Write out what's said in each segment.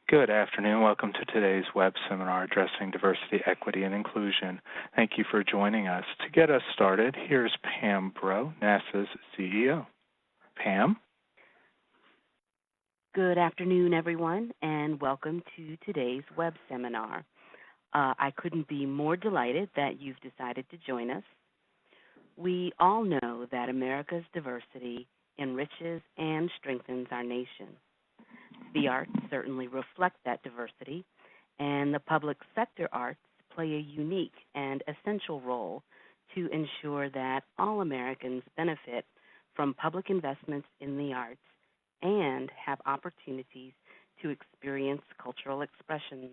Good afternoon. Welcome to today's web seminar addressing diversity, equity, and inclusion. Thank you for joining us. To get us started, here's Pam Bro, NASAA's CEO. Pam? Good afternoon, everyone, and welcome to today's web seminar. I couldn't be more delighted that you've decided to join us. We all know that America's diversity enriches and strengthens our nation. The arts certainly reflect that diversity, and the public sector arts play a unique and essential role to ensure that all Americans benefit from public investments in the arts and have opportunities to experience cultural expressions.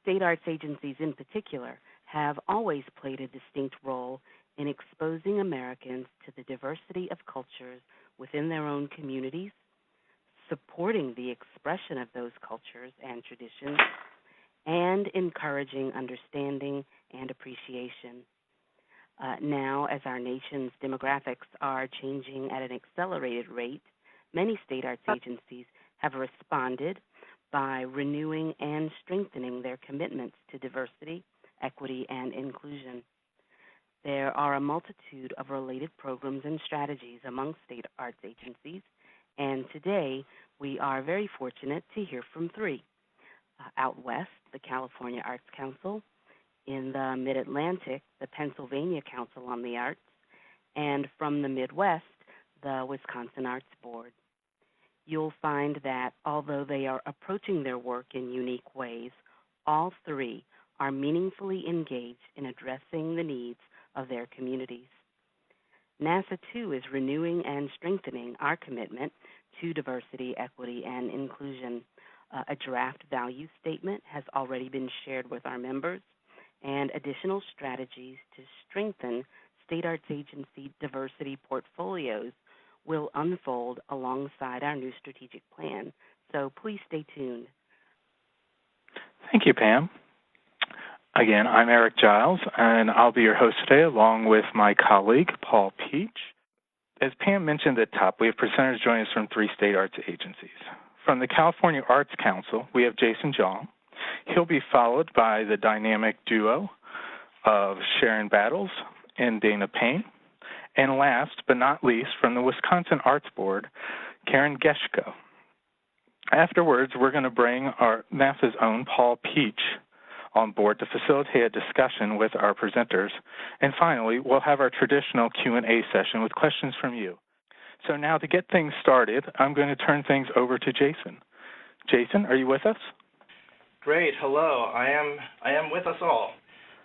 State arts agencies in particular have always played a distinct role in exposing Americans to the diversity of cultures within their own communities, supporting the expression of those cultures and traditions, and encouraging understanding and appreciation. Now, as our nation's demographics are changing at an accelerated rate, many state arts agencies have responded by renewing and strengthening their commitments to diversity, equity, and inclusion. There are a multitude of related programs and strategies among state arts agencies, and today we are very fortunate to hear from three. Out west, the California Arts Council; in the Mid-Atlantic, the Pennsylvania Council on the Arts; and from the Midwest, the Wisconsin Arts Board. You'll find that although they are approaching their work in unique ways, all three are meaningfully engaged in addressing the needs of their communities. NASAA, too, is renewing and strengthening our commitment to diversity, equity, and inclusion. A draft value statement has already been shared with our members, and additional strategies to strengthen state arts agency diversity portfolios will unfold alongside our new strategic plan. So please stay tuned. Thank you, Pam. Again, I'm Eric Giles, and I'll be your host today along with my colleague, Paul Peach. As Pam mentioned at the top, we have presenters joining us from three state arts agencies. From the California Arts Council, we have Jason Jong. He'll be followed by the dynamic duo of Sharon Battles and Dana Payne. And last but not least, from the Wisconsin Arts Board, Karen Geschko. Afterwards, we're going to bring our NASAA's own Paul Peach on board to facilitate a discussion with our presenters. And finally, we'll have our traditional Q&A session with questions from you. So now to get things started, I'm going to turn things over to Jason. Jason, are you with us? Great. Hello. I am with us all.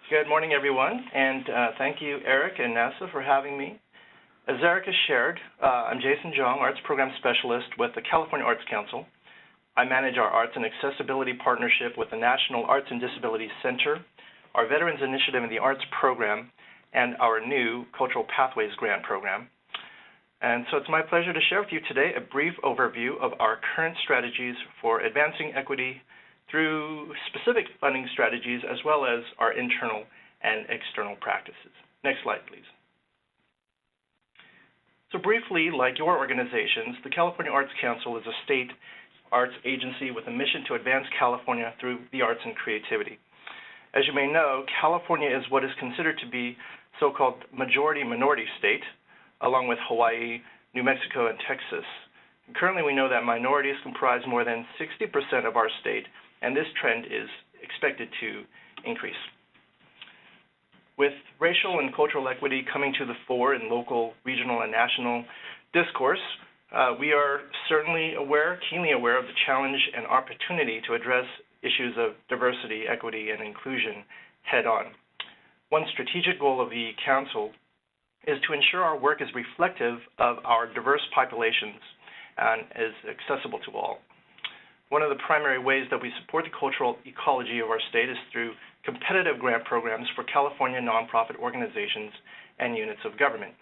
Good morning, everyone, and thank you, Eric and NASAA, for having me. As Eric has shared, I'm Jason Jong, Arts Program Specialist with the California Arts Council. I manage our Arts and Accessibility Partnership with the National Arts and Disabilities Center, our Veterans Initiative in the Arts Program, and our new Cultural Pathways Grant Program. And so it's my pleasure to share with you today a brief overview of our current strategies for advancing equity through specific funding strategies, as well as our internal and external practices. Next slide, please. So briefly, like your organizations, the California Arts Council is a state arts agency with a mission to advance California through the arts and creativity. As you may know, California is what is considered to be so-called majority-minority state, along with Hawaii, New Mexico, and Texas. And currently, we know that minorities comprise more than 60% of our state, and this trend is expected to increase. With racial and cultural equity coming to the fore in local, regional, and national discourse, we are certainly keenly aware of the challenge and opportunity to address issues of diversity, equity, and inclusion head-on. One strategic goal of the Council is to ensure our work is reflective of our diverse populations and is accessible to all. One of the primary ways that we support the cultural ecology of our state is through competitive grant programs for California nonprofit organizations and units of government.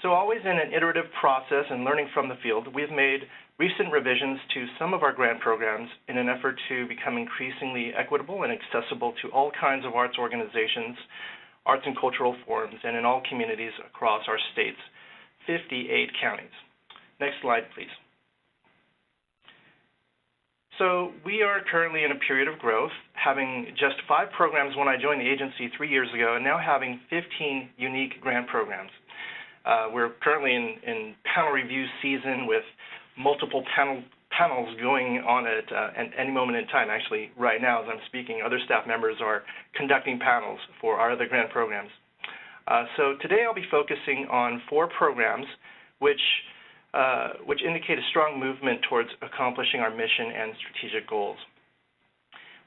So always in an iterative process and learning from the field, we've made recent revisions to some of our grant programs in an effort to become increasingly equitable and accessible to all kinds of arts organizations, arts and cultural forums, and in all communities across our state's 58 counties. Next slide, please. So we are currently in a period of growth, having just 5 programs when I joined the agency 3 years ago, and now having 15 unique grant programs. We're currently in panel review season with multiple panels going on at any moment in time. Actually, right now as I'm speaking, other staff members are conducting panels for our other grant programs. So today I'll be focusing on 4 programs which indicate a strong movement towards accomplishing our mission and strategic goals.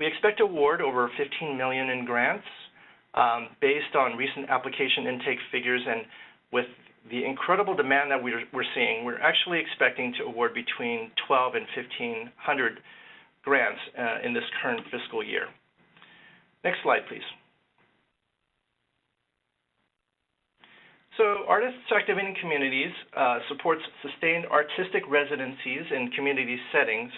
We expect to award over $15 million in grants based on recent application intake figures, and with the incredible demand that we're seeing, we're actually expecting to award between 1,200 and 1,500 grants in this current fiscal year. Next slide, please. So Artists Activating Communities supports sustained artistic residencies in community settings,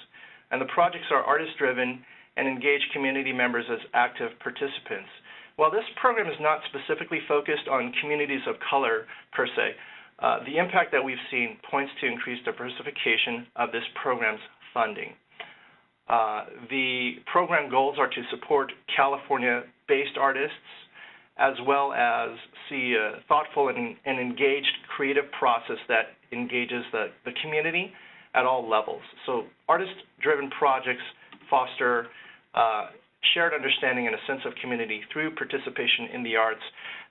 and the projects are artist-driven and engage community members as active participants. While this program is not specifically focused on communities of color per se, the impact that we've seen points to increased diversification of this program's funding. The program goals are to support California-based artists, as well as see a thoughtful and engaged creative process that engages the community at all levels. So artist-driven projects foster shared understanding and a sense of community through participation in the arts.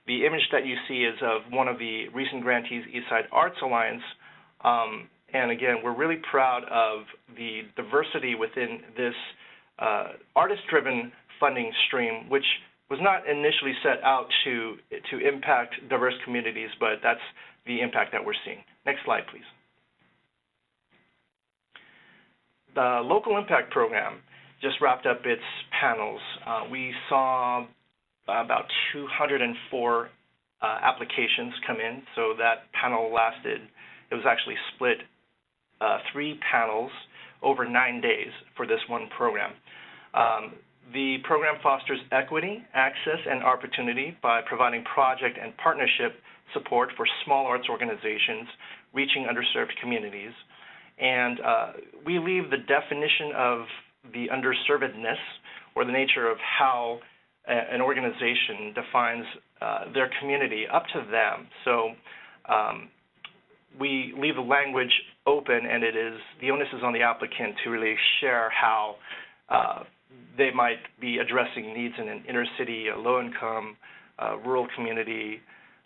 The image that you see is of one of the recent grantees, Eastside Arts Alliance, and again, we're really proud of the diversity within this artist-driven funding stream, which was not initially set out to impact diverse communities, but that's the impact that we're seeing. Next slide, please. The Local Impact Program just wrapped up its panels. We saw about 204 applications come in, so that panel lasted, it was actually split 3 panels over 9 days for this one program. The program fosters equity, access, and opportunity by providing project and partnership support for small arts organizations reaching underserved communities. And we leave the definition of the underservedness or the nature of how an organization defines their community up to them. So we leave the language open, and the onus is on the applicant to really share how they might be addressing needs in an inner city, a low-income, rural community,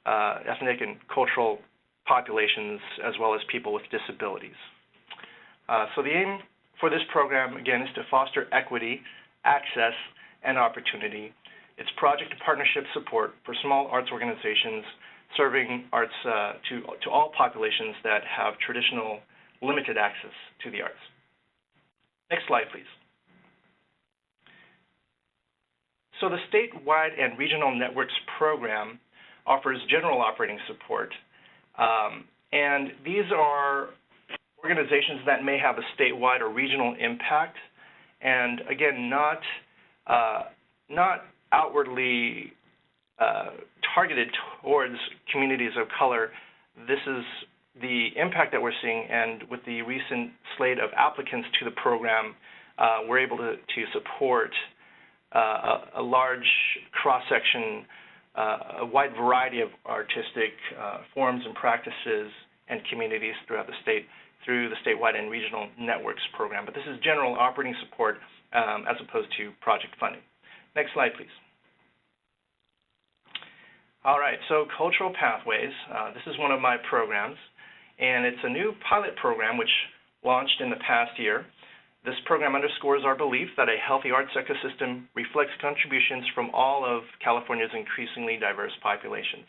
ethnic and cultural populations, as well as people with disabilities. So the aim for this program, again, is to foster equity, access, and opportunity. It's project and partnership support for small arts organizations serving arts to all populations that have traditional limited access to the arts. Next slide, please. So the statewide and regional networks program offers general operating support, and these are organizations that may have a statewide or regional impact, and again, not outwardly targeted towards communities of color. This is the impact that we're seeing, and with the recent slate of applicants to the program, we're able to support a large cross-section, a wide variety of artistic forms and practices and communities throughout the state through the statewide and regional networks program. But this is general operating support as opposed to project funding. Next slide, please. All right, so Cultural Pathways. This is one of my programs, and it's a new pilot program which launched in the past year. This program underscores our belief that a healthy arts ecosystem reflects contributions from all of California's increasingly diverse populations.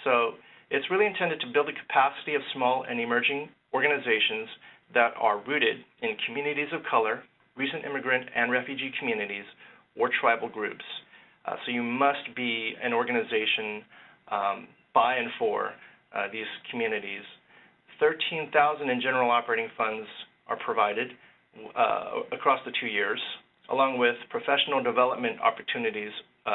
So it's really intended to build the capacity of small and emerging organizations that are rooted in communities of color, recent immigrant and refugee communities, or tribal groups. So you must be an organization by and for these communities. $13,000 in general operating funds are provided across the 2 years, along with professional development opportunities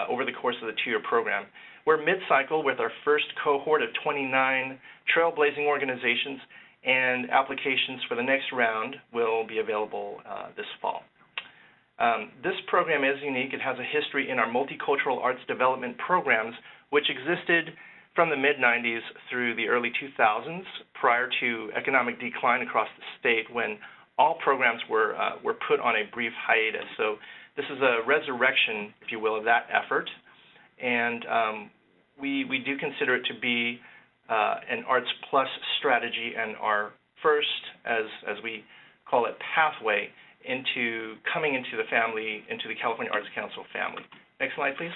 over the course of the 2-year program. We're mid-cycle with our first cohort of 29 trailblazing organizations, and applications for the next round will be available this fall. This program is unique. It has a history in our multicultural arts development programs, which existed from the mid-90s through the early 2000s, prior to economic decline across the state, when all programs were put on a brief hiatus. So this is a resurrection, if you will, of that effort, and we do consider it to be an Arts Plus strategy and our first, as we call it, pathway into coming into the family, into the California Arts Council family. Next slide, please.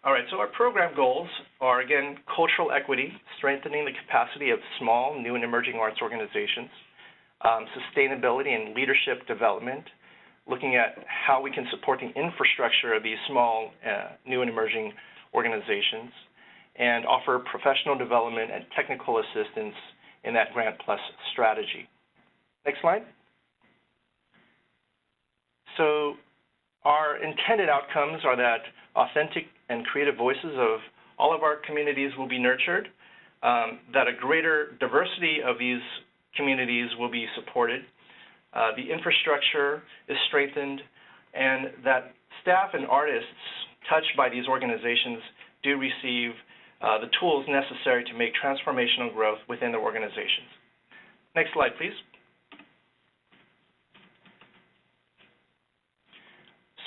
All right, so our program goals are, again, cultural equity, strengthening the capacity of small, new and emerging arts organizations, sustainability and leadership development, looking at how we can support the infrastructure of these small, new and emerging organizations, and offer professional development and technical assistance in that Grant Plus strategy. Next slide. So our intended outcomes are that authentic and creative voices of all of our communities will be nurtured, that a greater diversity of these communities will be supported, the infrastructure is strengthened, and that staff and artists touched by these organizations do receive the tools necessary to make transformational growth within their organizations. Next slide, please.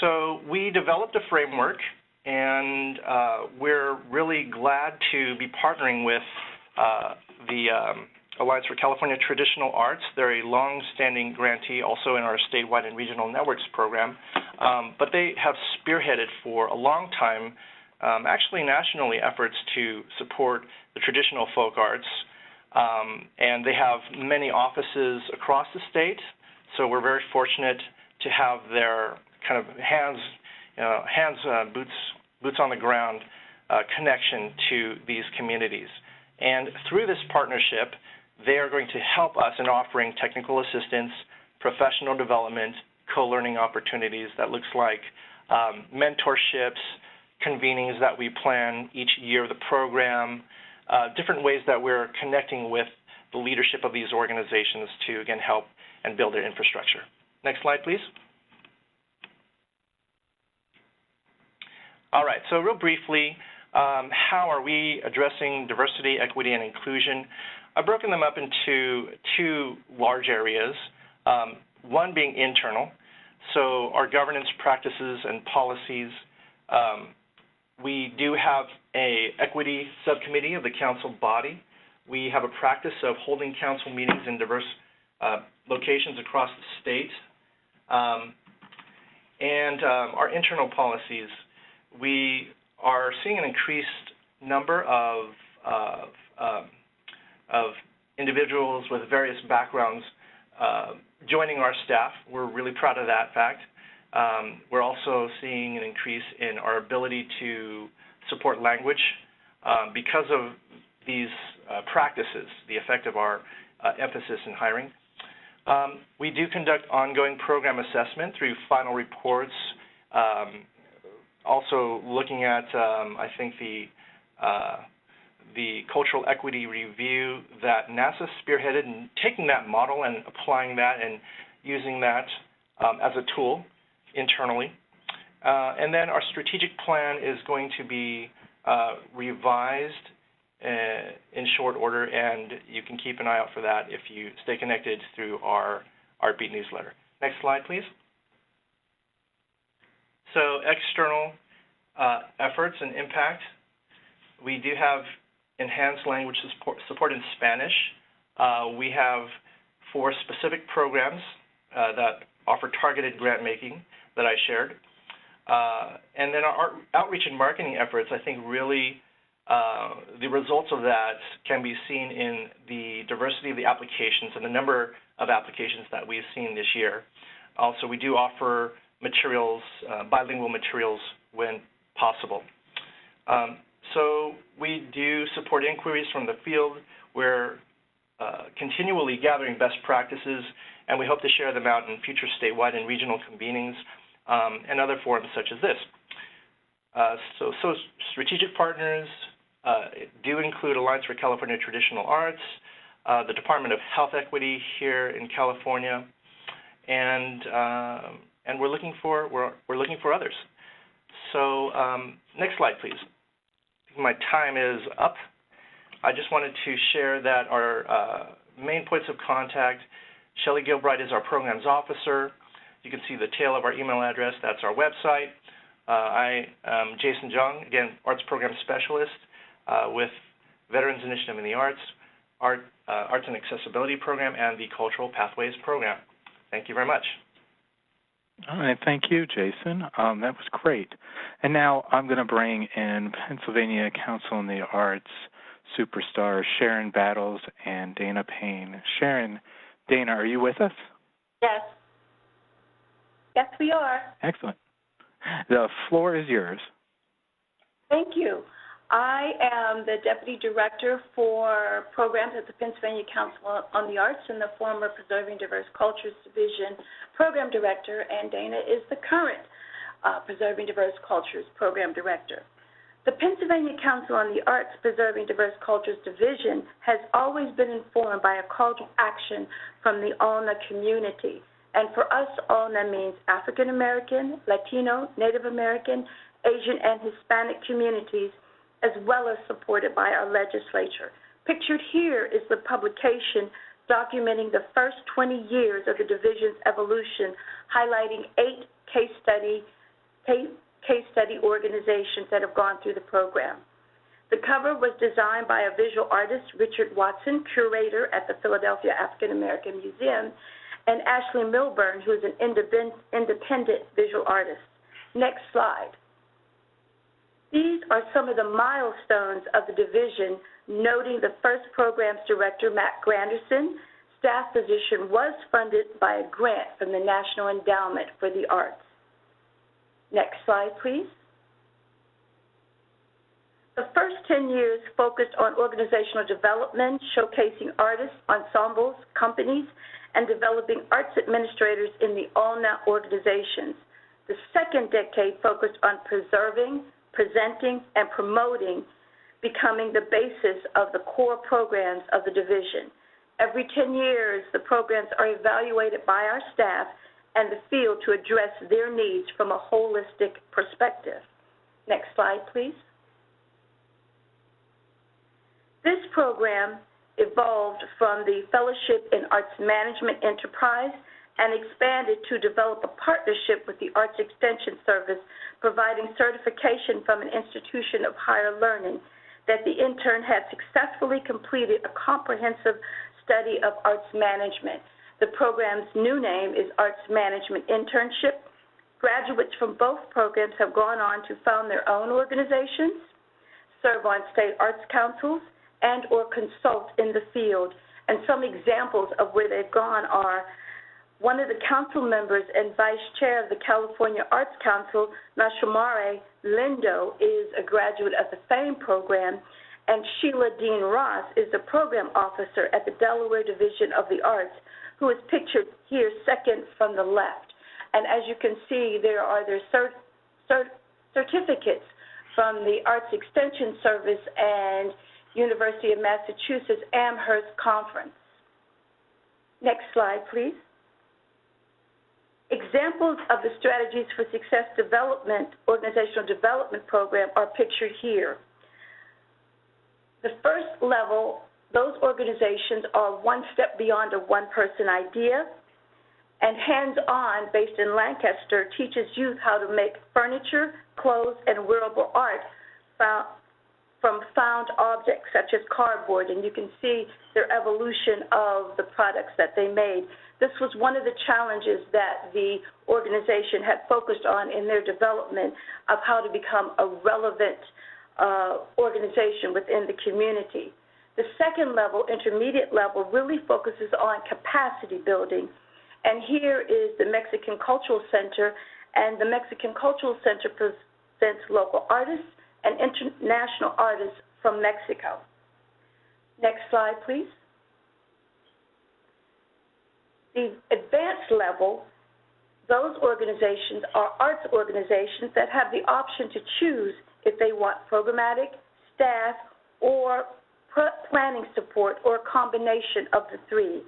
So we developed a framework, and we're really glad to be partnering with the Alliance for California Traditional Arts. They're a long-standing grantee also in our statewide and regional networks program, but they have spearheaded for a long time, actually nationally, efforts to support the traditional folk arts, and they have many offices across the state, so we're very fortunate to have their kind of boots on the ground connection to these communities. And through this partnership, they are going to help us in offering technical assistance, professional development, co-learning opportunities that looks like mentorships, convenings that we plan each year of the program, different ways that we're connecting with the leadership of these organizations to, again, help and build their infrastructure. Next slide, please. All right, so real briefly, how are we addressing diversity, equity, and inclusion? I've broken them up into two large areas, one being internal, so our governance practices and policies. We do have an equity subcommittee of the council body. We have a practice of holding council meetings in diverse locations across the state. And our internal policies, we are seeing an increased number of individuals with various backgrounds joining our staff. We're really proud of that fact. We're also seeing an increase in our ability to support language because of these practices, the effect of our emphasis in hiring. We do conduct ongoing program assessment through final reports, also looking at, I think, the cultural equity review that NASAA spearheaded, and taking that model and applying that and using that as a tool internally. And then our strategic plan is going to be revised in short order, and you can keep an eye out for that if you stay connected through our Artbeat newsletter. Next slide, please. So external efforts and impact. We do have enhanced language support in Spanish. We have 4 specific programs that offer targeted grant making that I shared. And then our outreach and marketing efforts, I think really the results of that can be seen in the diversity of the applications and the number of applications that we've seen this year. Also, we do offer materials, bilingual materials when possible. So we do support inquiries from the field. We're continually gathering best practices, and we hope to share them out in future statewide and regional convenings and other forums such as this. So strategic partners do include Alliance for California Traditional Arts, the Department of Health Equity here in California, and we're looking for others. So next slide, please. My time is up. I just wanted to share that our main points of contact, Shelley Gilbride is our programs officer. You can see the tail of our email address. That's our website. I am Jason Jung, again, Arts Program Specialist with Veterans Initiative in the Arts, Arts and Accessibility Program, and the Cultural Pathways Program. Thank you very much. All right, thank you, Jason. That was great. And now I'm going to bring in Pennsylvania Council on the Arts superstars Sharon Battles and Dana Payne. Sharon, Dana, are you with us? Yes. Yes, we are. Excellent. The floor is yours. Thank you. I am the Deputy Director for Programs at the Pennsylvania Council on the Arts and the former Preserving Diverse Cultures Division Program Director, and Dana is the current Preserving Diverse Cultures Program Director. The Pennsylvania Council on the Arts Preserving Diverse Cultures Division has always been informed by a call to action from the ALNA community. And for us, ALNA means African American, Latino, Native American, Asian, and Hispanic communities, as well as supported by our legislature. Pictured here is the publication documenting the first 20 years of the division's evolution, highlighting 8 case study organizations that have gone through the program. The cover was designed by a visual artist, Richard Watson, curator at the Philadelphia African American Museum, and Ashley Milburn, who is an independent visual artist. Next slide. These are some of the milestones of the division, noting the first programs director, Matt Granderson. Staff position was funded by a grant from the National Endowment for the Arts. Next slide, please. The first 10 years focused on organizational development, showcasing artists, ensembles, companies, and developing arts administrators in the ALNA organizations. The second decade focused on preserving, presenting, and promoting, becoming the basis of the core programs of the division. Every 10 years, the programs are evaluated by our staff and the field to address their needs from a holistic perspective. Next slide, please. This program evolved from the Fellowship in Arts Management Enterprise and expanded to develop a partnership with the Arts Extension Service, providing certification from an institution of higher learning that the intern had successfully completed a comprehensive study of arts management. The program's new name is Arts Management Internship. Graduates from both programs have gone on to found their own organizations, serve on state arts councils, and or consult in the field. And some examples of where they've gone are one of the council members and vice chair of the California Arts Council, Nashamare Lindo, is a graduate of the FAME program, and Sheila Dean Ross is the program officer at the Delaware Division of the Arts, who is pictured here second from the left. And as you can see, there are their certificates from the Arts Extension Service and University of Massachusetts Amherst Conference. Next slide, please. Examples of the Strategies for Success Development, Organizational Development Program are pictured here. The first level, those organizations are one step beyond a one-person idea, and hands-on, based in Lancaster, teaches youth how to make furniture, clothes, and wearable art from found objects such as cardboard, and you can see their evolution of the products that they made. This was one of the challenges that the organization had focused on in their development of how to become a relevant organization within the community. The second level, intermediate level, really focuses on capacity building. And here is the Mexican Cultural Center, and the Mexican Cultural Center presents local artists and international artists from Mexico. Next slide, please. The advanced level, those organizations are arts organizations that have the option to choose if they want programmatic, staff, or planning support, or a combination of the three.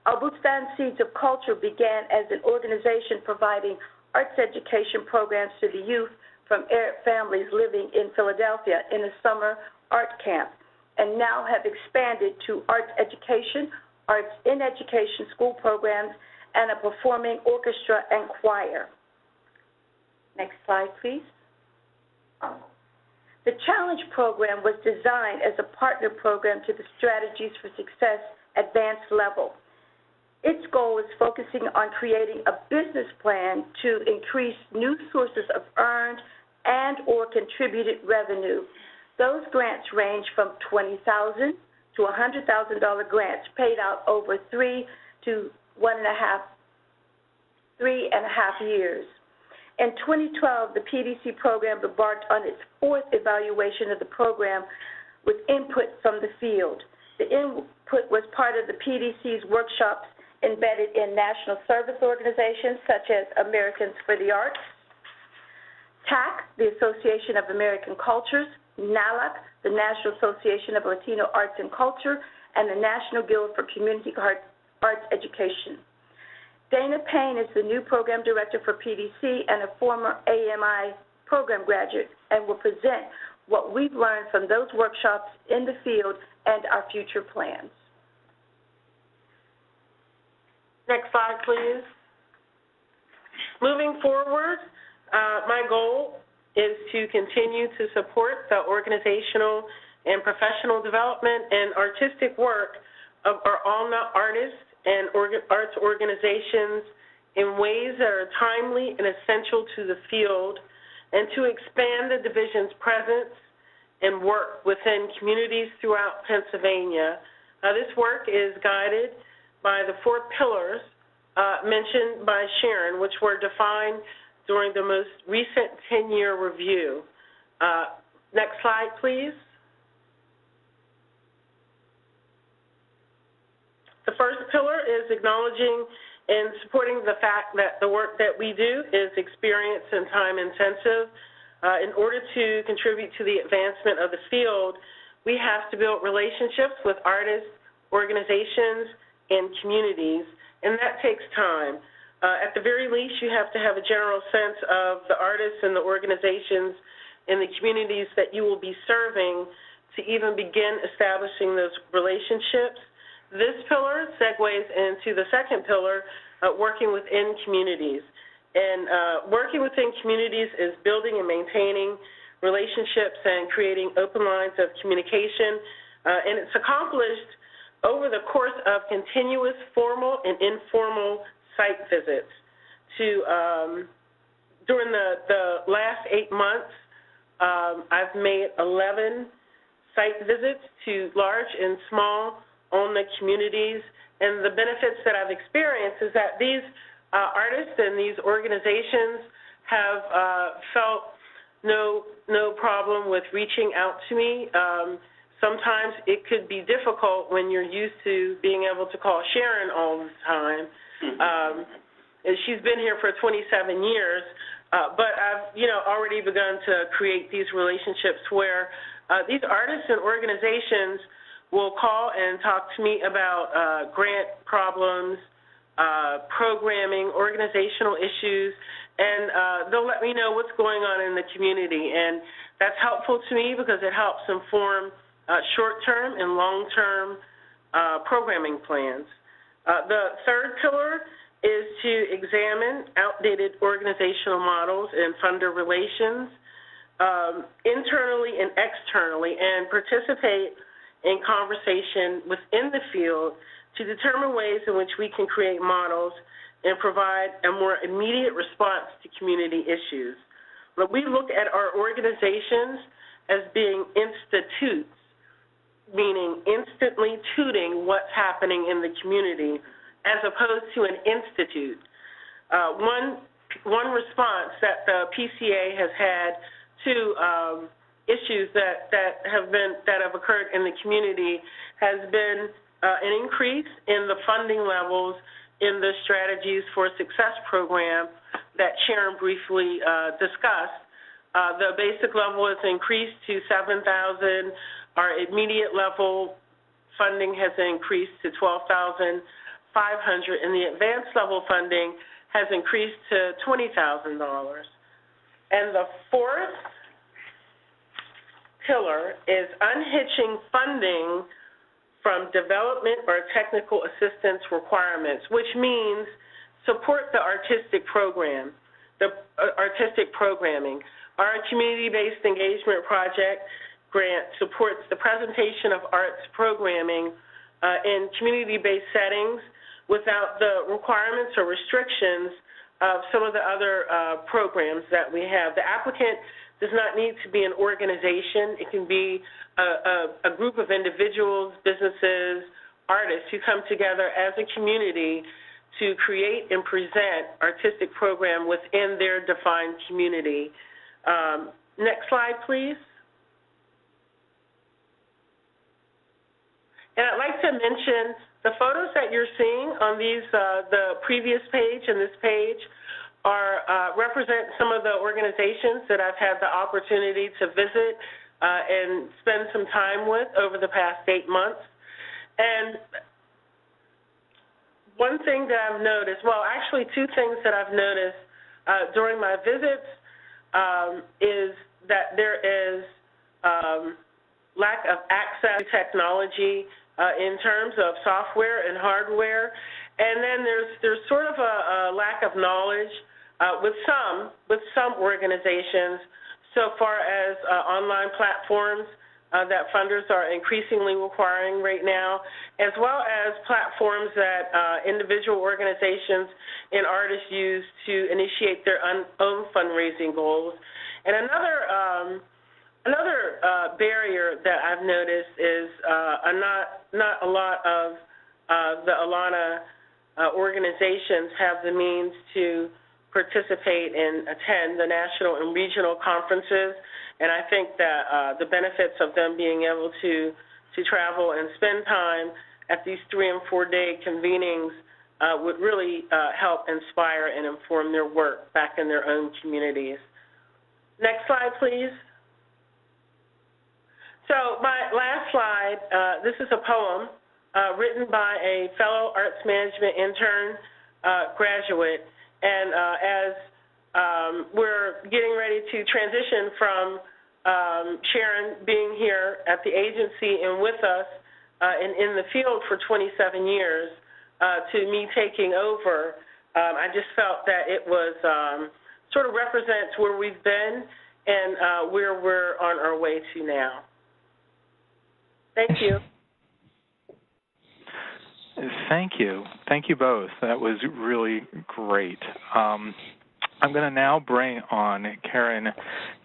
Albustan Seeds of Culture began as an organization providing arts education programs to the youth from Arab families living in Philadelphia in a summer art camp, and now have expanded to arts education, arts in education school programs, and a performing orchestra and choir. Next slide, please. The Challenge program was designed as a partner program to the Strategies for Success advanced level. Its goal is focusing on creating a business plan to increase new sources of earned and or contributed revenue. Those grants range from $20,000 to $100,000 grants paid out over 3 to 1.5 years. In 2012, the PDC program embarked on its 4th evaluation of the program with input from the field. The input was part of the PDC's workshops embedded in national service organizations such as Americans for the Arts, TAC, the Association of American Cultures, NALAC, the National Association of Latino Arts and Culture, and the National Guild for Community Arts Education. Dana Payne is the new program director for PDC and a former AMI program graduate, and will present what we've learned from those workshops in the field and our future plans. Next slide, please. Moving forward, my goal is to continue to support the organizational and professional development and artistic work of our ALNA artists and arts organizations in ways that are timely and essential to the field, and to expand the division's presence and work within communities throughout Pennsylvania. This work is guided by the 4 pillars mentioned by Sharon, which were defined during the most recent 10-year review. Next slide, please. The first pillar is acknowledging and supporting the fact that the work that we do is experience and time intensive. In order to contribute to the advancement of the field, we have to build relationships with artists, organizations, and communities, and that takes time. At the very least, you have to have a general sense of the artists and the organizations and the communities that you will be serving to even begin establishing those relationships. This pillar segues into the second pillar, working within communities. And working within communities is building and maintaining relationships and creating open lines of communication. And it's accomplished over the course of continuous formal and informal site visits. During the last 8 months, I've made 11 site visits to large and small ALNA communities, and the benefits that I've experienced is that these artists and these organizations have felt no problem with reaching out to me. Sometimes it could be difficult when you're used to being able to call Sharon all the time. And she's been here for 27 years, but I've already begun to create these relationships where these artists and organizations will call and talk to me about grant problems, programming, organizational issues, and they'll let me know what's going on in the community. And that's helpful to me because it helps inform short-term and long-term programming plans. The third pillar is to examine outdated organizational models and funder relations internally and externally, and participate in conversation within the field to determine ways in which we can create models and provide a more immediate response to community issues. But we look at our organizations as being institutes, meaning instantly tuting what's happening in the community, as opposed to an institute. One response that the PCA has had to issues that have occurred in the community has been an increase in the funding levels in the Strategies for Success program that Sharon briefly discussed. The basic level has increased to $7,000. Our immediate level funding has increased to $12,500. and the advanced level funding has increased to $20,000. And the fourth pillar is unhitching funding from development or technical assistance requirements, which means support the artistic program, the artistic programming. Our community-based engagement project grant supports the presentation of arts programming in community-based settings without the requirements or restrictions of some of the other programs that we have. The applicant does not need to be an organization. It can be a group of individuals, businesses, artists who come together as a community to create and present artistic program within their defined community. Next slide, please. And I'd like to mention the photos that you're seeing on these, the previous page and this page, represent some of the organizations that I've had the opportunity to visit and spend some time with over the past 8 months. And one thing that I've noticed, well, actually two things that I've noticed during my visits is that there is lack of access to technology in terms of software and hardware, and then there's sort of a lack of knowledge with some organizations so far as online platforms that funders are increasingly requiring right now, as well as platforms that individual organizations and artists use to initiate their own fundraising goals. And another barrier that I've noticed is not a lot of the Alana organizations have the means to participate and attend the national and regional conferences, and I think that the benefits of them being able to travel and spend time at these 3- and 4-day convenings would really help inspire and inform their work back in their own communities. Next slide, please. So my last slide, this is a poem written by a fellow arts management intern graduate, and as we're getting ready to transition from Sharon being here at the agency and with us in the field for 27 years to me taking over, I just felt that it was sort of represents where we've been and where we're on our way to now. Thank you. Thank you. Thank you both. That was really great. I'm going to now bring on Karen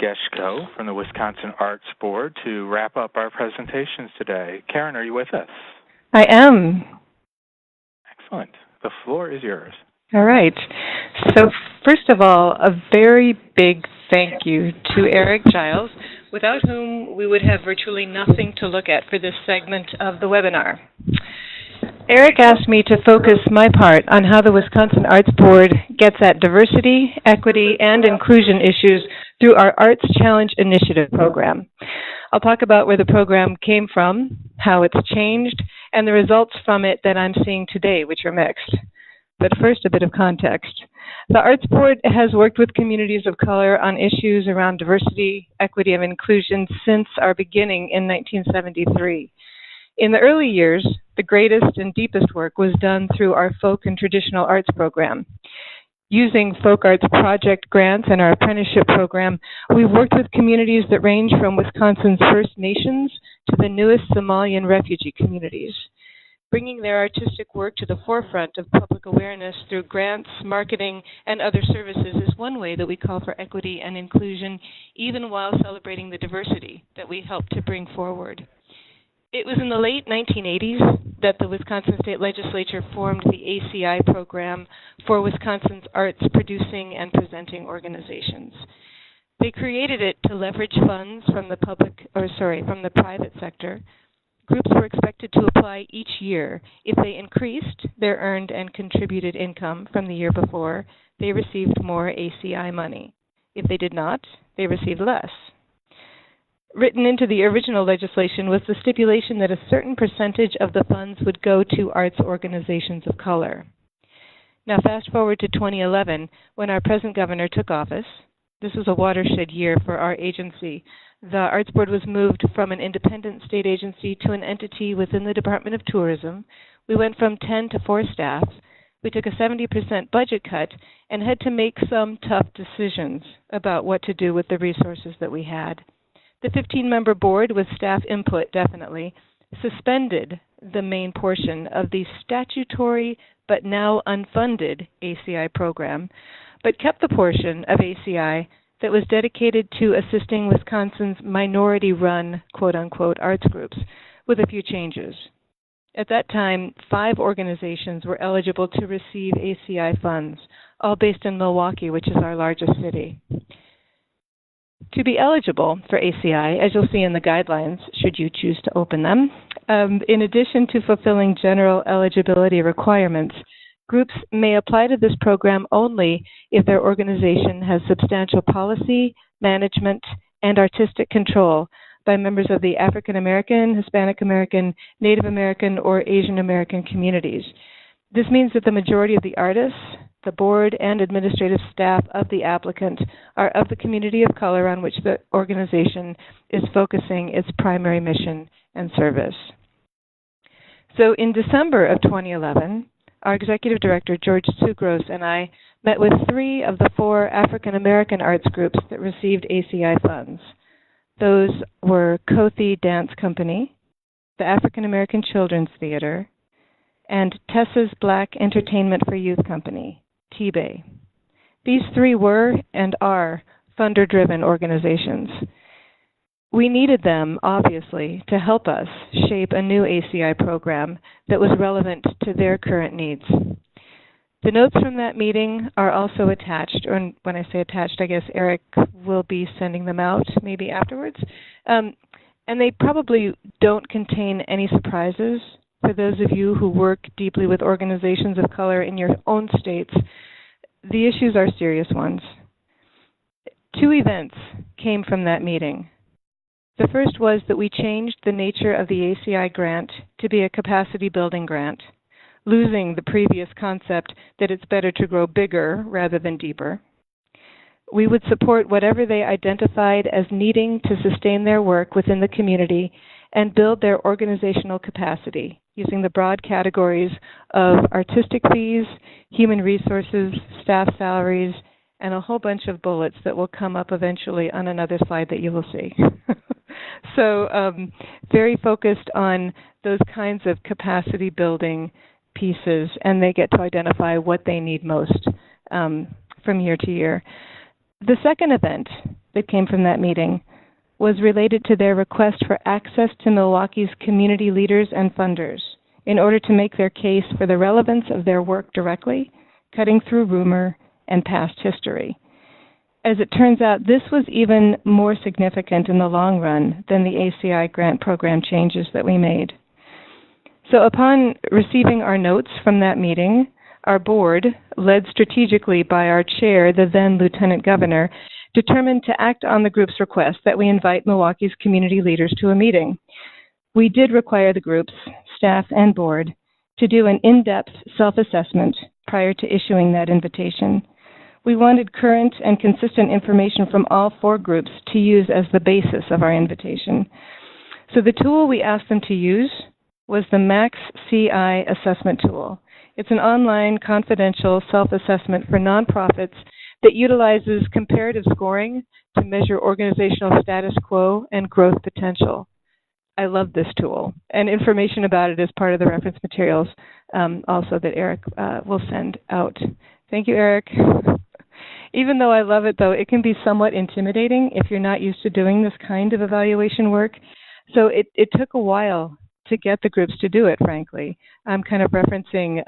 Geschko from the Wisconsin Arts Board to wrap up our presentations today. Karen, are you with us? I am. Excellent. The floor is yours. All right. So first of all, a very big thank you to Eric Giles, without whom we would have virtually nothing to look at for this segment of the webinar. Eric asked me to focus my part on how the Wisconsin Arts Board gets at diversity, equity, and inclusion issues through our Arts Challenge Initiative program. I'll talk about where the program came from, how it's changed, and the results from it that I'm seeing today, which are mixed. But first, a bit of context. The Arts Board has worked with communities of color on issues around diversity, equity, and inclusion since our beginning in 1973. In the early years, the greatest and deepest work was done through our Folk and Traditional Arts program. Using folk arts project grants and our apprenticeship program, we've worked with communities that range from Wisconsin's First Nations to the newest Somalian refugee communities. Bringing their artistic work to the forefront of public awareness through grants, marketing, and other services is one way that we call for equity and inclusion, even while celebrating the diversity that we help to bring forward. It was in the late 1980s that the Wisconsin State Legislature formed the ACI program for Wisconsin's arts producing and presenting organizations. They created it to leverage funds from the from the private sector. Groups were expected to apply each year. If they increased their earned and contributed income from the year before, they received more ACI money. If they did not, they received less. Written into the original legislation was the stipulation that a certain percentage of the funds would go to arts organizations of color. Now fast forward to 2011, when our present governor took office. This was a watershed year for our agency. The Arts Board was moved from an independent state agency to an entity within the Department of Tourism. We went from 10 to 4 staff. We took a 70% budget cut and had to make some tough decisions about what to do with the resources that we had. The 15-member board, with staff input definitely, suspended the main portion of the statutory but now unfunded ACI program, but kept the portion of ACI that was dedicated to assisting Wisconsin's minority-run, quote-unquote, arts groups, with a few changes. At that time, 5 organizations were eligible to receive ACI funds, all based in Milwaukee, which is our largest city. To be eligible for ACI, as you'll see in the guidelines, should you choose to open them, in addition to fulfilling general eligibility requirements, groups may apply to this program only if their organization has substantial policy, management, and artistic control by members of the African American, Hispanic American, Native American, or Asian American communities. This means that the majority of the artists, the board, and administrative staff of the applicant are of the community of color on which the organization is focusing its primary mission and service. So in December of 2011, our executive director, George Tsugros, and I met with 3 of the 4 African American arts groups that received ACI funds. Those were Kothi Dance Company, the African American Children's Theater, and Tessa's Black Entertainment for Youth Company, TBAY. These 3 were and are funder-driven organizations. We needed them, obviously, to help us shape a new ACI program that was relevant to their current needs. The notes from that meeting are also attached, or when I say attached, I guess Eric will be sending them out maybe afterwards. And they probably don't contain any surprises for those of you who work deeply with organizations of color in your own states. The issues are serious ones. 2 events came from that meeting. The first was that we changed the nature of the ACI grant to be a capacity building grant, losing the previous concept that it's better to grow bigger rather than deeper. We would support whatever they identified as needing to sustain their work within the community and build their organizational capacity using the broad categories of artistic fees, human resources, staff salaries, and a whole bunch of bullets that will come up eventually on another slide that you will see. So very focused on those kinds of capacity building pieces, and they get to identify what they need most from year to year. The second event that came from that meeting was related to their request for access to Milwaukee's community leaders and funders in order to make their case for the relevance of their work directly, cutting through rumor and past history. As it turns out, this was even more significant in the long run than the ACI grant program changes that we made. So upon receiving our notes from that meeting, our board, led strategically by our chair, the then Lieutenant Governor, determined to act on the group's request that we invite Milwaukee's community leaders to a meeting. We did require the groups, staff, and board to do an in-depth self-assessment prior to issuing that invitation. We wanted current and consistent information from all 4 groups to use as the basis of our invitation. So the tool we asked them to use was the Max CI assessment tool. It's an online, confidential self-assessment for nonprofits that utilizes comparative scoring to measure organizational status quo and growth potential. I love this tool, and information about it is part of the reference materials also that Eric will send out. Thank you, Eric. Even though I love it, though, it can be somewhat intimidating if you're not used to doing this kind of evaluation work. So it took a while to get the groups to do it, frankly. I'm kind of referencing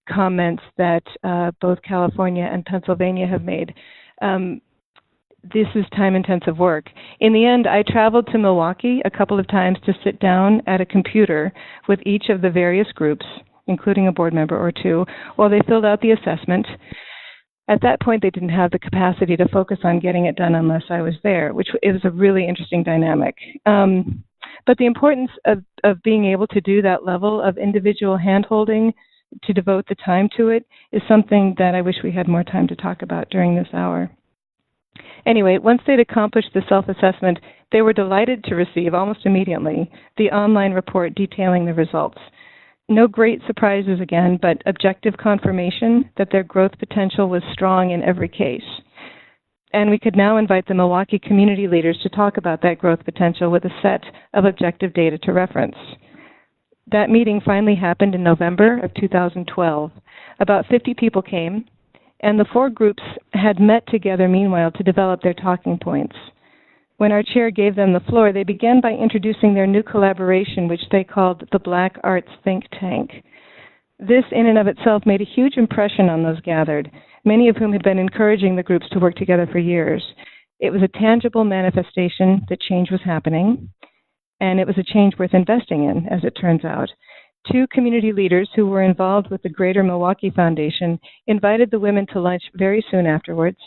comments that both California and Pennsylvania have made. This is time-intensive work. In the end, I traveled to Milwaukee a couple of times to sit down at a computer with each of the various groups, including a board member or 2, while they filled out the assessment. At that point, they didn't have the capacity to focus on getting it done unless I was there, which is a really interesting dynamic. But the importance of being able to do that level of individual handholding, to devote the time to it, is something that I wish we had more time to talk about during this hour. Anyway, once they'd accomplished the self-assessment, they were delighted to receive, almost immediately, the online report detailing the results. No great surprises again, but objective confirmation that their growth potential was strong in every case. And we could now invite the Milwaukee community leaders to talk about that growth potential with a set of objective data to reference. That meeting finally happened in November of 2012. About 50 people came, and the 4 groups had met together meanwhile to develop their talking points. When our chair gave them the floor, they began by introducing their new collaboration, which they called the Black Arts Think Tank. This, in and of itself, made a huge impression on those gathered, many of whom had been encouraging the groups to work together for years. It was a tangible manifestation that change was happening, and it was a change worth investing in, as it turns out. 2 community leaders who were involved with the Greater Milwaukee Foundation invited the women to lunch very soon afterwards.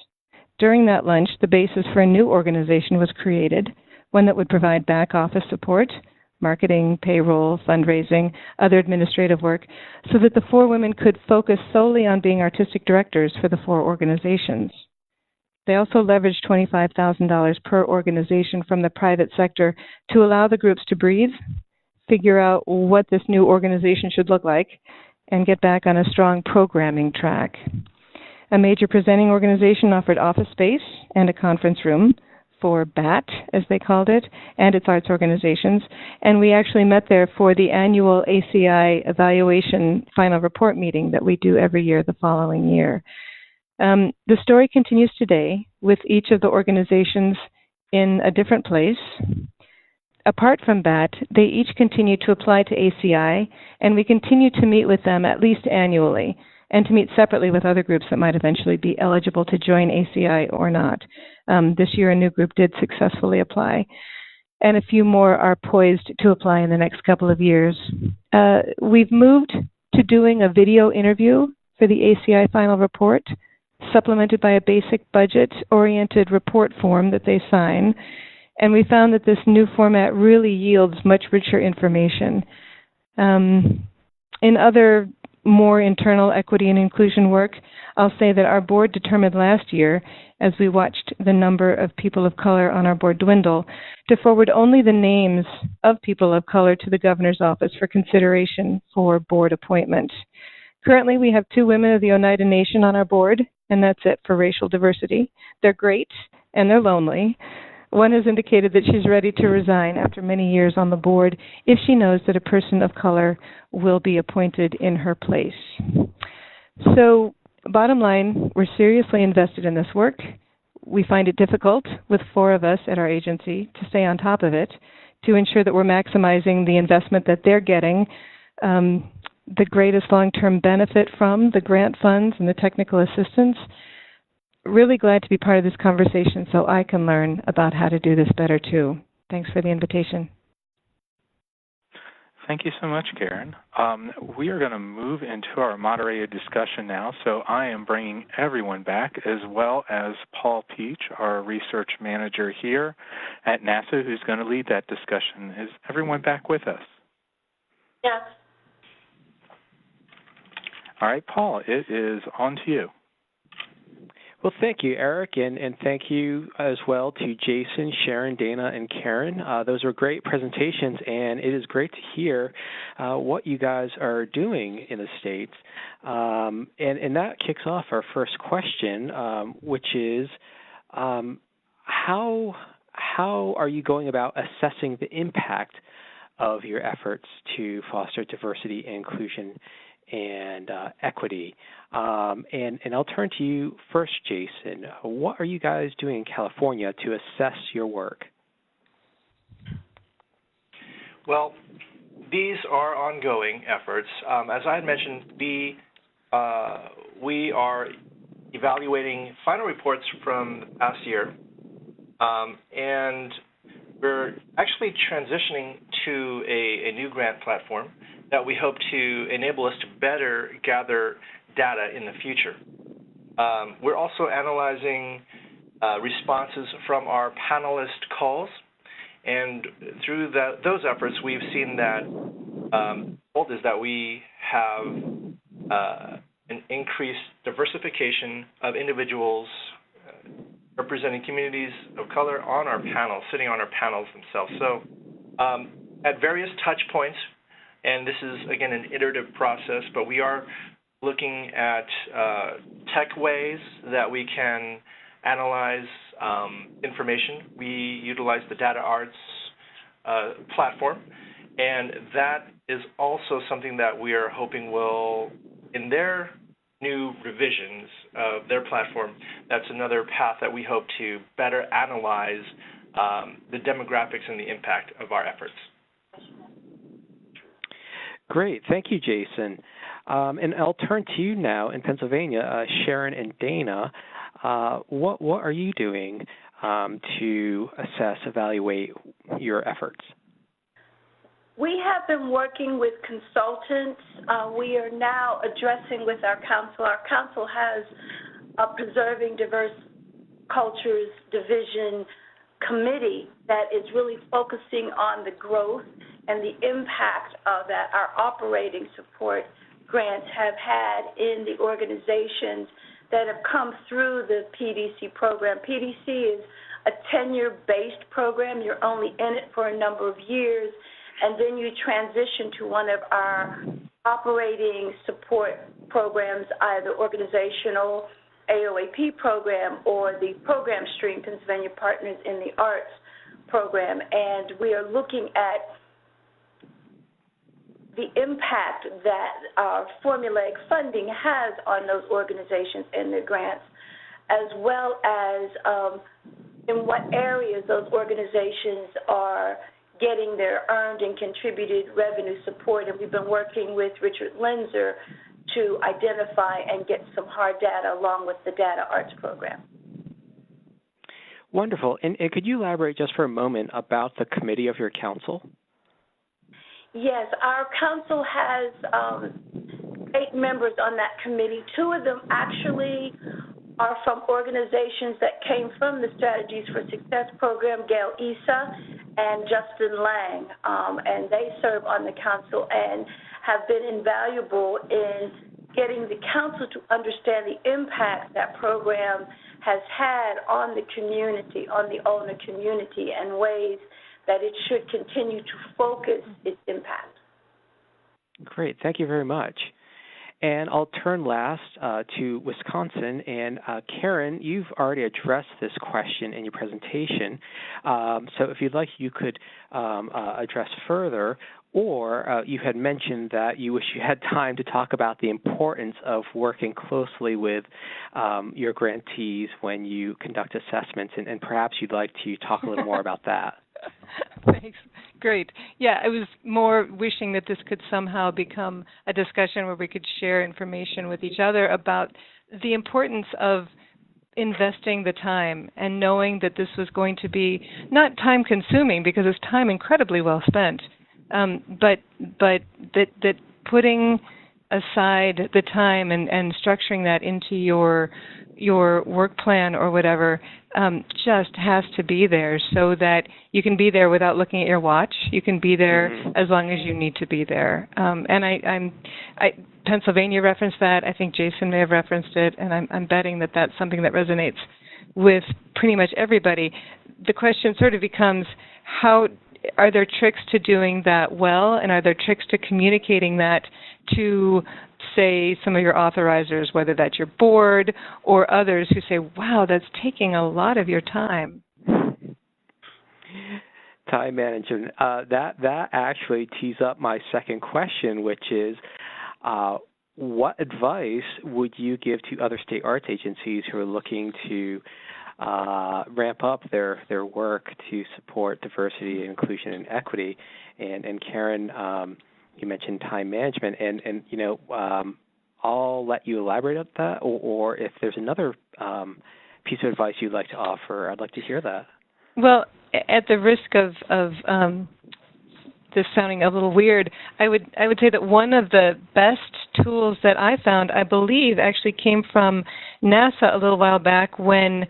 During that lunch, the basis for a new organization was created, one that would provide back office support, marketing, payroll, fundraising, other administrative work, so that the 4 women could focus solely on being artistic directors for the 4 organizations. They also leveraged $25,000 per organization from the private sector to allow the groups to breathe, figure out what this new organization should look like, and get back on a strong programming track. A major presenting organization offered office space and a conference room for BAT, as they called it, and its arts organizations, and we actually met there for the annual ACI evaluation final report meeting that we do every year the following year. The story continues today with each of the organizations in a different place. Apart from BAT, they each continue to apply to ACI, and we continue to meet with them at least annually, and to meet separately with other groups that might eventually be eligible to join ACI or not. This year, a new group did successfully apply, and a few more are poised to apply in the next couple of years. We've moved to doing a video interview for the ACI final report, supplemented by a basic budget-oriented report form that they sign, and we found that this new format really yields much richer information. In other more internal equity and inclusion work, I'll say that our board determined last year, as we watched the number of people of color on our board dwindle, to forward only the names of people of color to the governor's office for consideration for board appointment. Currently, we have 2 women of the Oneida Nation on our board, and that's it for racial diversity. They're great, and they're lonely. One has indicated that she's ready to resign after many years on the board if she knows that a person of color will be appointed in her place. So, bottom line, we're seriously invested in this work. We find it difficult, with 4 of us at our agency, to stay on top of it, to ensure that we're maximizing the investment that they're getting, the greatest long-term benefit from the grant funds and the technical assistance. Really glad to be part of this conversation so I can learn about how to do this better too. Thanks for the invitation. Thank you so much, Karen. We are going to move into our moderated discussion now, so I am bringing everyone back, as well as Paul Peach, our research manager here at NASAA, who's going to lead that discussion. Is everyone back with us? Yes. All right, Paul, it is on to you. Well, thank you, Eric, and thank you as well to Jason, Sharon, Dana, and Karen. Those were great presentations, and it is great to hear what you guys are doing in the States. And that kicks off our first question, which is how are you going about assessing the impact of your efforts to foster diversity, inclusion, and equity? And I'll turn to you first, Jason. What are you guys doing in California to assess your work? Well, these are ongoing efforts. As I had mentioned, we are evaluating final reports from the past year, and we're actually transitioning to a new grant platform that we hope to enable us to better gather data in the future. We're also analyzing responses from our panelist calls, and through those efforts, we've seen that is that we have an increased diversification of individuals representing communities of color on our panels, sitting on our panels themselves. So at various touch points, and this is, again, an iterative process, but we are looking at tech ways that we can analyze information. We utilize the Data Arts platform, and that is also something that we are hoping will, in their new revisions of their platform, that's another path that we hope to better analyze the demographics and the impact of our efforts. Great. Thank you, Jason. And I'll turn to you now in Pennsylvania, Sharon and Dana. What are you doing to assess, evaluate your efforts? We have been working with consultants. We are now addressing with our council. Our council has a Preserving Diverse Cultures Division committee that is really focusing on the growth and the impact that our operating support grants have had in the organizations that have come through the PDC program. PDC is a tenure-based program. You're only in it for a number of years, and then you transition to one of our operating support programs, either organizational, AOAP program, or the program stream, Pennsylvania Partners in the Arts program. And we are looking at the impact that our formulaic funding has on those organizations and their grants, as well as in what areas those organizations are getting their earned and contributed revenue support. And we've been working with Richard Linzer to identify and get some hard data along with the Data Arts program. Wonderful. And could you elaborate just for a moment about the committee of your council? Yes, our council has 8 members on that committee. 2 of them actually are from organizations that came from the Strategies for Success program, Gail Issa and Justin Lang, and they serve on the council and have been invaluable in getting the council to understand the impact that program has had on the community, on the owner community, and ways that it should continue to focus its impact. Great. Thank you very much. And I'll turn last to Wisconsin. And Karen, you've already addressed this question in your presentation. So if you'd like, you could address further. Or you had mentioned that you wish you had time to talk about the importance of working closely with your grantees when you conduct assessments. And perhaps you'd like to talk a little more about that. Thanks. Great. Yeah, I was more wishing that this could somehow become a discussion where we could share information with each other about the importance of investing the time and knowing that this was going to be not time-consuming, because it's time incredibly well spent, but that putting aside the time and structuring that into your work plan or whatever just has to be there, so that you can be there without looking at your watch. You can be there as long as you need to be there. And Pennsylvania referenced that. I think Jason may have referenced it, and I'm betting that that's something that resonates with pretty much everybody. The question sort of becomes, how are there tricks to doing that well, and are there tricks to communicating that to, say, some of your authorizers, whether that's your board or others who say, wow, that's taking a lot of your time? Time management. That actually tees up my second question, which is, what advice would you give to other state arts agencies who are looking to ramp up their work to support diversity, inclusion, and equity? And Karen, you mentioned time management, and you know, I'll let you elaborate on that, or if there's another piece of advice you'd like to offer, I'd like to hear that. Well, at the risk of this sounding a little weird, I would say that one of the best tools that I found, I believe, actually came from NASAA a little while back when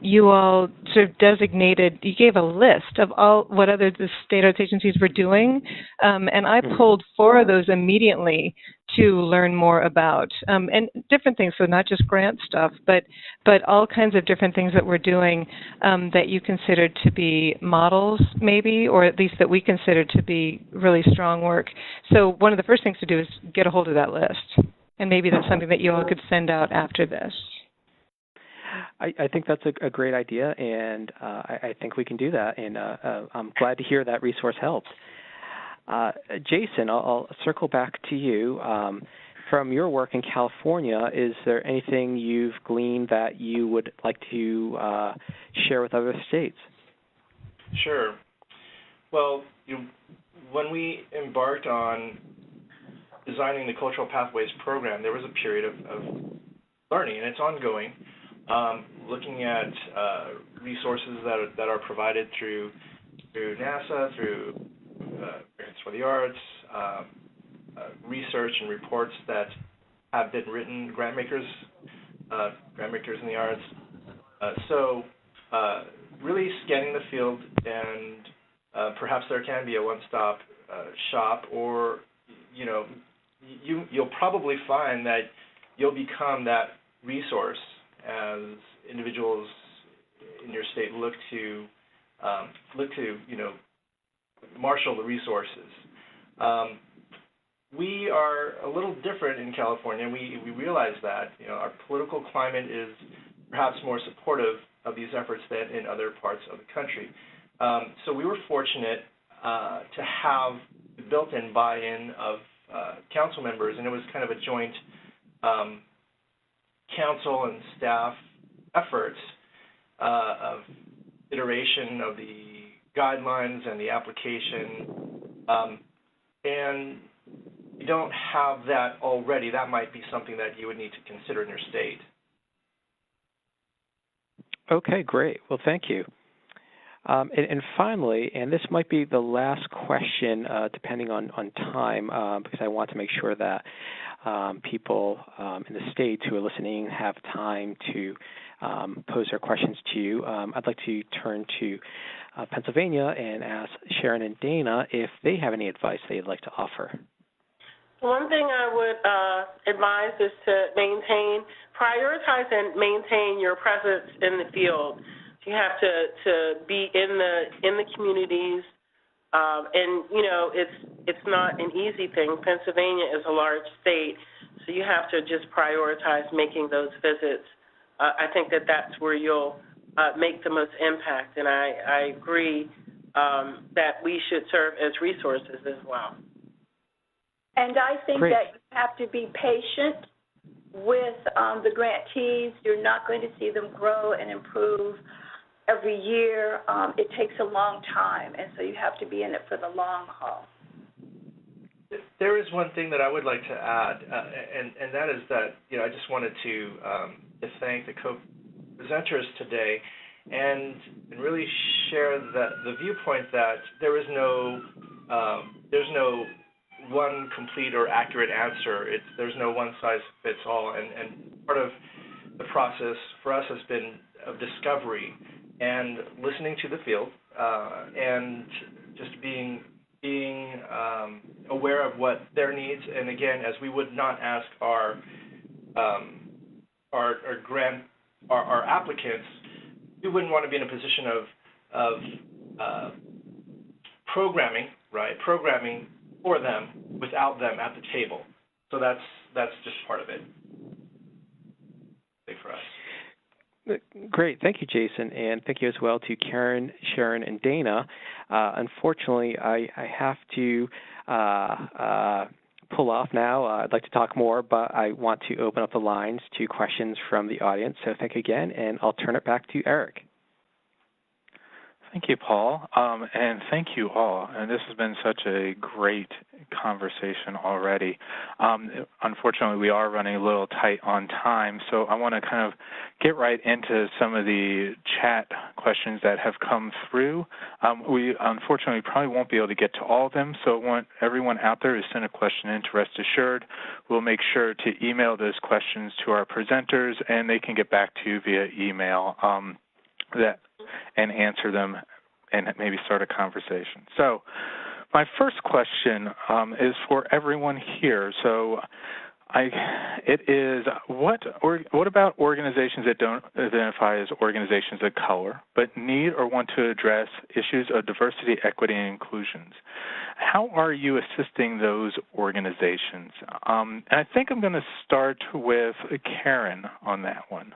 you all sort of designated, you gave a list of all what other the state arts agencies were doing, and I pulled 4 of those immediately to learn more about, and different things, so not just grant stuff, but all kinds of different things that we're doing that you considered to be models, maybe, or at least that we considered to be really strong work. So one of the first things to do is get a hold of that list, and maybe that's something that you all could send out after this. I think that's a great idea, and I think we can do that, and I'm glad to hear that resource helped. Jason, I'll circle back to you. From your work in California, is there anything you've gleaned that you would like to share with other states? Sure. Well, when we embarked on designing the Cultural Pathways program, there was a period of learning, and it's ongoing, looking at resources that are provided through NASAA, through Grants for the Arts, research and reports that have been written, grant makers in the arts. So really scanning the field, and perhaps there can be a one-stop shop, or you'll probably find that you'll become that resource as individuals in your state look to marshal the resources. We are a little different in California. We realize that our political climate is perhaps more supportive of these efforts than in other parts of the country. So we were fortunate to have the built-in buy-in of council members, and it was kind of a joint council and staff efforts of iteration of the guidelines and the application, and you don't have that already. That might be something that you would need to consider in your state. Okay, great. Well, thank you. And finally, and this might be the last question, depending on time, because I want to make sure that people in the states who are listening have time to pose their questions to you. I'd like to turn to Pennsylvania and ask Sharon and Dana if they have any advice they'd like to offer. One thing I would advise is to prioritize and maintain your presence in the field. You have to be in the communities, and it's not an easy thing. Pennsylvania is a large state, so you have to just prioritize making those visits. I think that's where you'll make the most impact, and I agree that we should serve as resources as well. And I think Great. that you have to be patient with the grantees. You're not going to see them grow and improve every year. It takes a long time, and so you have to be in it for the long haul. There is one thing that I would like to add, and that is that I just wanted to thank the co-presenters today and really share the viewpoint that there's no one complete or accurate answer. There's no one size fits all, and part of the process for us has been of discovery and listening to the field, and just being aware of what their needs. And again, as we would not ask our applicants, we wouldn't want to be in a position of programming for them without them at the table. So that's just part of it. Big for us. Great. Thank you, Jason, and thank you as well to Karen, Sharon, and Dana. Unfortunately, I have to pull off now. I'd like to talk more, but I want to open up the lines to questions from the audience. So thank you again, and I'll turn it back to Eric. Thank you, Paul, and thank you all. And this has been such a great conversation already. Unfortunately, we are running a little tight on time, so I want to kind of get right into some of the chat questions that have come through. We unfortunately probably won't be able to get to all of them, so I want everyone out there who sent a question in to rest assured we'll make sure to email those questions to our presenters, and they can get back to you via email and answer them and maybe start a conversation. So my first question is for everyone here. So it is, what about organizations that don't identify as organizations of color but need or want to address issues of diversity, equity, and inclusions? How are you assisting those organizations? And I think I'm going to start with Karen on that one.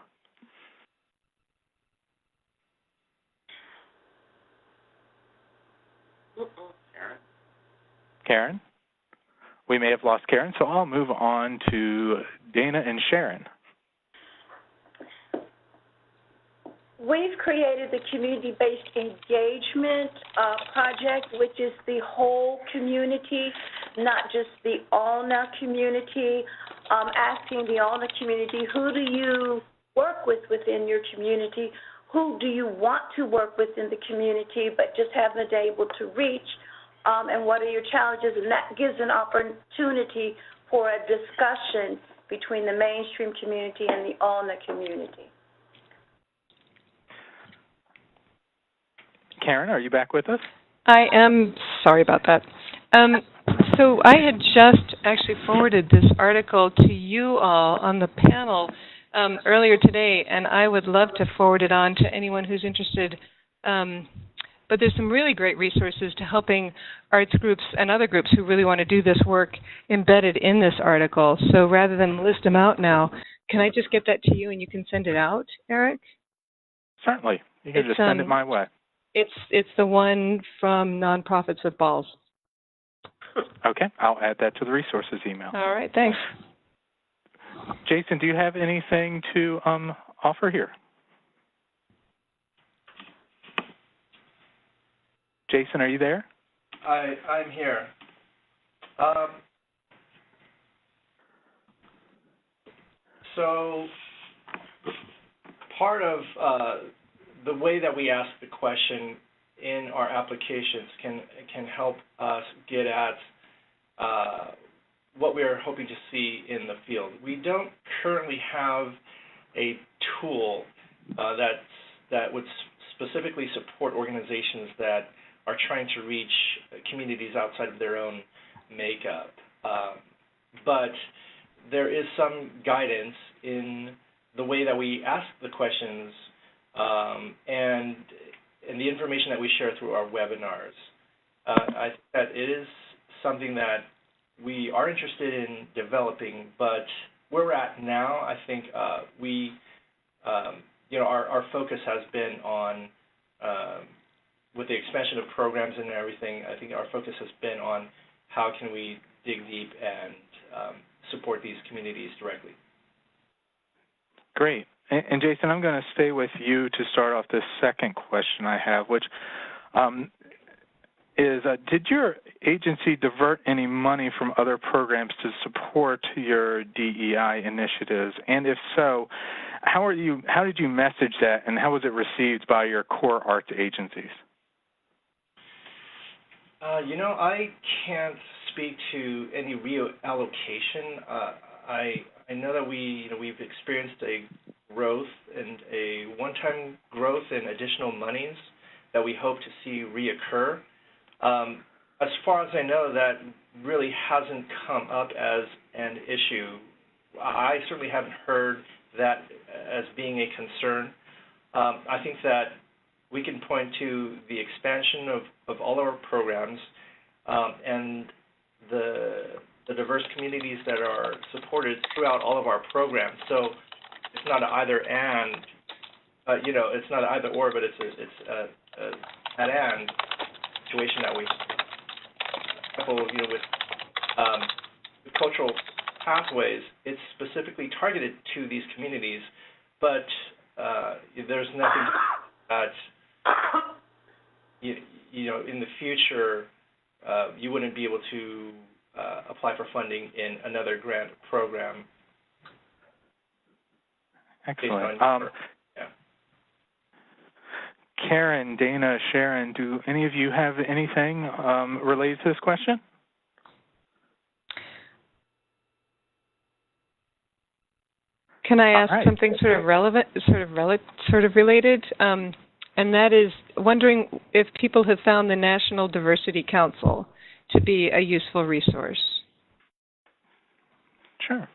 Karen? We may have lost Karen, so I'll move on to Dana and Sharon. We've created the community-based engagement project, which is the whole community, not just the ALNA community, asking the ALNA community, who do you work with within your community? Who do you want to work with in the community but just haven't been able to reach? And what are your challenges? And that gives an opportunity for a discussion between the mainstream community and the ALNA community. Karen, are you back with us? I am. Sorry about that. So I had just actually forwarded this article to you all on the panel earlier today, and I would love to forward it on to anyone who's interested. But there's some really great resources to helping arts groups and other groups who really want to do this work embedded in this article. So rather than list them out now, can I just get that to you and you can send it out, Eric? Certainly. You can just send it my way. It's the one from Nonprofits with Balls. Okay. I'll add that to the resources email. All right. Thanks. Jason, do you have anything to offer here? Jason, are you there? I'm here. So part of the way that we ask the question in our applications can help us get at what we are hoping to see in the field. We don't currently have a tool that would specifically support organizations that are trying to reach communities outside of their own makeup. But there is some guidance in the way that we ask the questions and the information that we share through our webinars. I think that it is something that we are interested in developing, but where we're at now, I think our focus has been on with the expansion of programs and everything, I think our focus has been on how can we dig deep and support these communities directly. Great. And Jason, I'm going to stay with you to start off this second question I have, which is, did your agency divert any money from other programs to support your DEI initiatives? And if so, how did you message that, and how was it received by your core arts agencies? I can't speak to any reallocation. I know that we've experienced a growth and a one-time growth in additional monies that we hope to see reoccur. As far as I know, that really hasn't come up as an issue. I certainly haven't heard that as being a concern. I think that we can point to the expansion of all our programs and the diverse communities that are supported throughout all of our programs. So it's not an either and, it's not an either or, but it's an and situation that we with cultural pathways. It's specifically targeted to these communities, but there's nothing that you know, in the future, you wouldn't be able to apply for funding in another grant program. Excellent. Yeah. Karen, Dana, Sharon, do any of you have anything related to this question? Can I ask right. something sort of relevant, sort of related? And that is wondering if people have found the National Diversity Council to be a useful resource. Sure.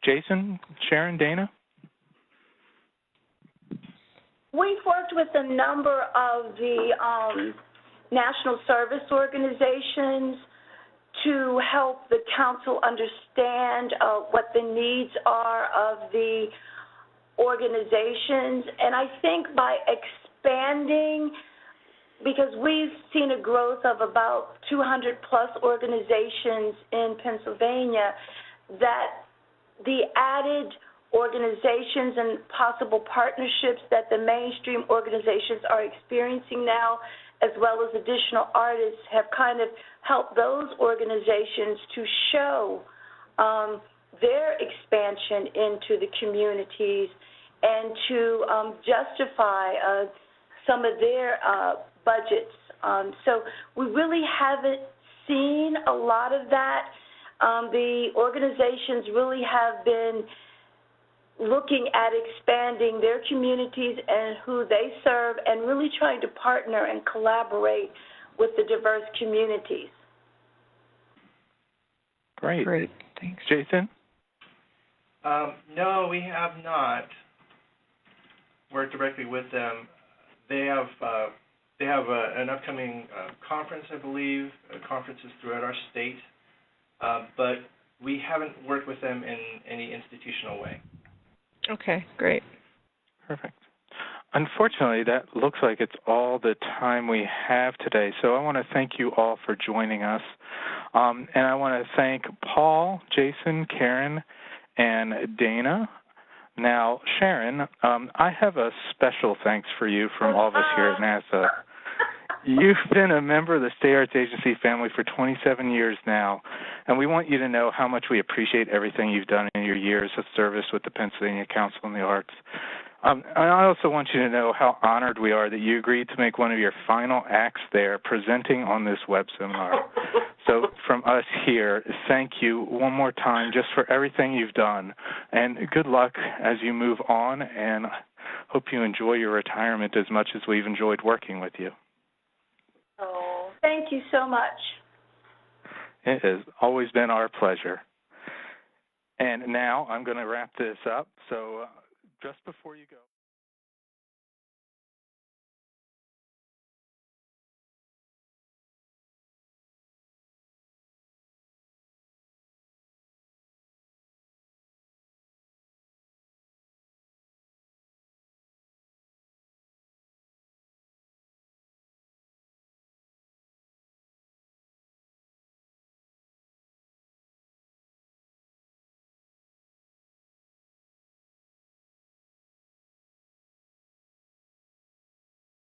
Jason, Sharon, Dana? We've worked with a number of the national service organizations to help the council understand what the needs are of the organizations. And I think by expanding, because we've seen a growth of about 200 plus organizations in Pennsylvania, that the added organizations and possible partnerships that the mainstream organizations are experiencing now, as well as additional artists, have kind of helped those organizations to show their expansion into the communities and to justify some of their budgets. So we really haven't seen a lot of that. The organizations really have been looking at expanding their communities and who they serve and really trying to partner and collaborate with the diverse communities. Great. Great, thanks. Jason? No, we have not worked directly with them. They have an upcoming conference, I believe, conferences throughout our state, but we haven't worked with them in any institutional way. Okay, great. Perfect. Unfortunately, that looks like it's all the time we have today, so I want to thank you all for joining us. And I want to thank Paul, Jason, Karen, and Dana. Now, Sharon, I have a special thanks for you from all of us here at NASAA. You've been a member of the State Arts Agency family for 27 years now, and we want you to know how much we appreciate everything you've done in your years of service with the Pennsylvania Council on the Arts. And I also want you to know how honored we are that you agreed to make one of your final acts there presenting on this web seminar. So from us here, thank you one more time just for everything you've done, and good luck as you move on, and hope you enjoy your retirement as much as we've enjoyed working with you. Oh, thank you so much. It has always been our pleasure. And now I'm going to wrap this up. So just before you go.